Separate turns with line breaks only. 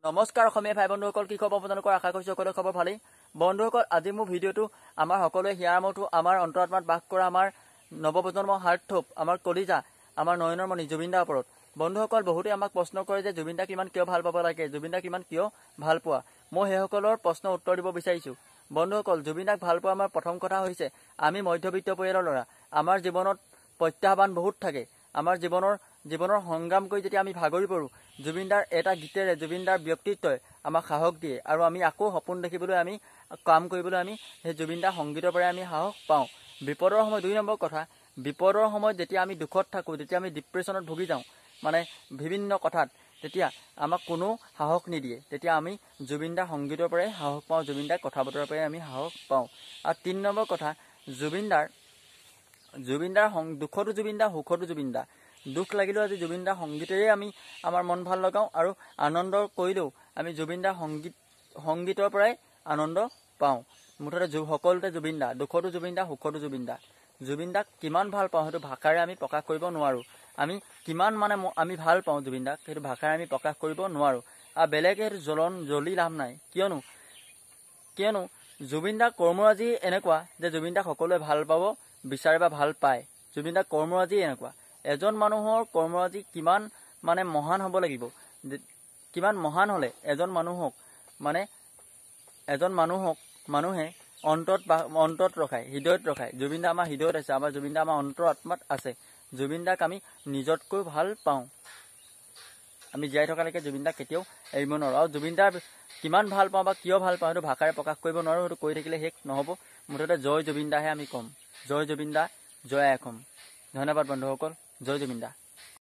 নমস্কাৰ অসমীয়া ভাই বন্ধুসকল, কি খবৰ আপোনালোকৰ? আশা কৰিছোঁ সকলোৰে খবৰ ভালেই। বন্ধুসকল, আজি মোৰ ভিডিঅ'টো আমাৰ সকলোৱে হিয়াৰ মতো আমাৰ অন্তৰাত্মাত বাস কৰা আমাৰ নৱপ্ৰজন্মৰ হাৰ্টথোপ, আমাৰ কলিজা, আমাৰ নয়নৰ মণি জুবিন দাৰ ওপৰত। বন্ধুসকল, বহুতে আমাক প্ৰশ্ন কৰে যে জুবিন দাক কিমান কিয় ভাল পাব লাগে, জুবিন দাক কিমান কিয় ভাল পোৱা। মই সেইসকলৰ প্ৰশ্নৰ উত্তৰ দিব বিচাৰিছোঁ। বন্ধুসকল, জুবিন দাক ভাল পোৱা আমাৰ প্ৰথম কথা হৈছে আমি মধ্যবিত্ত পৰিয়ালৰ ল'ৰা। আমাৰ জীৱনত প্ৰত্যাহ্বান বহুত থাকে। আমাৰ জীৱনৰ সংগ্ৰাম কৰি যেতিয়া আমি ভাগৰি পৰোঁ, জুবিন দাৰ এটা গীতেৰে, জুবিন দাৰ ব্যক্তিত্বই আমাক সাহস দিয়ে আৰু আমি আকৌ সপোন দেখিবলৈ, আমি কাম কৰিবলৈ আমি সেই জুবিন দাৰ সংগীতৰ পৰাই আমি সাহস পাওঁ। বিপদৰ সময়ত, 2 নম্বৰ কথা, বিপদৰ সময়ত যেতিয়া আমি দুখত থাকোঁ, যেতিয়া আমি ডিপ্ৰেশ্যনত ভুগি যাওঁ, মানে বিভিন্ন কথাত, তেতিয়া আমাক কোনো সাহস নিদিয়ে। তেতিয়া আমি জুবিন দাৰ সংগীতৰ পৰাই সাহস পাওঁ, জুবিন দাৰ কথা বতৰাৰ পৰাই আমি সাহস পাওঁ। আৰু 3 নম্বৰ কথা, জুবিন দাৰ দুখতো জুবিন দা, সুখতো জুবিন দা। দুখ লাগিলেও আজি জুবিন দাৰ সংগীতেৰে আমি আমাৰ মন ভাল লগাওঁ আৰু আনন্দ কৰিলেও আমি জুবিন দাৰ সংগীতৰ পৰাই আনন্দ পাওঁ। মুঠতে সকলোতে জুবিন দা, দুখতো জুবিন দা, সুখতো জুবিন দা। জুবিন দাক কিমান ভাল পাওঁ সেইটো ভাষাৰে আমি প্ৰকাশ কৰিব নোৱাৰোঁ। আমি কিমান আমি ভাল পাওঁ জুবিন দাক, সেইটো ভাষাৰে আমি প্ৰকাশ কৰিব নোৱাৰোঁ। আৰু বেলেগে সেইটো জ্বলি লাভ নাই। কিয়নো জুবিন দাৰ কৰ্মৰাজি এনেকুৱা যে জুবিন দাক সকলোৱে ভাল পাব বিচাৰে বা ভাল পায়। জুবিন দাৰ কৰ্মৰাজি এনেকুৱা। এজন মানুহৰ কৰ্মৰাজি কিমান মহান হ'ব লাগিব, কিমান মহান হ'লে এজন মানুহে অন্তৰত ৰখায়, হৃদয়ত ৰখায়। জুবিন দা আমাৰ হৃদয়ত আছে, আমাৰ জুবিন দা আমাৰ অন্তৰ আত্মাত আছে। জুবিন দাক আমি নিজতকৈ ভাল পাওঁ। আমি জীয়াই থকালৈকে জুবিন দাক কেতিয়াও এৰিব নোৱাৰোঁ। আৰু জুবিন দাৰ কিমান ভাল পাওঁ বা কিয় ভাল পাওঁ সেইটো ভাষাৰে প্ৰকাশ কৰিব নোৱাৰোঁ। সেইটো কৈ থাকিলে শেষ নহ'ব। মুঠতে জয় জুবিন দাহে আমি ক'ম। জয় জুবিন দা, জয় অসম। ধন্যবাদ বন্ধুসকল। জয় জুবিন দা।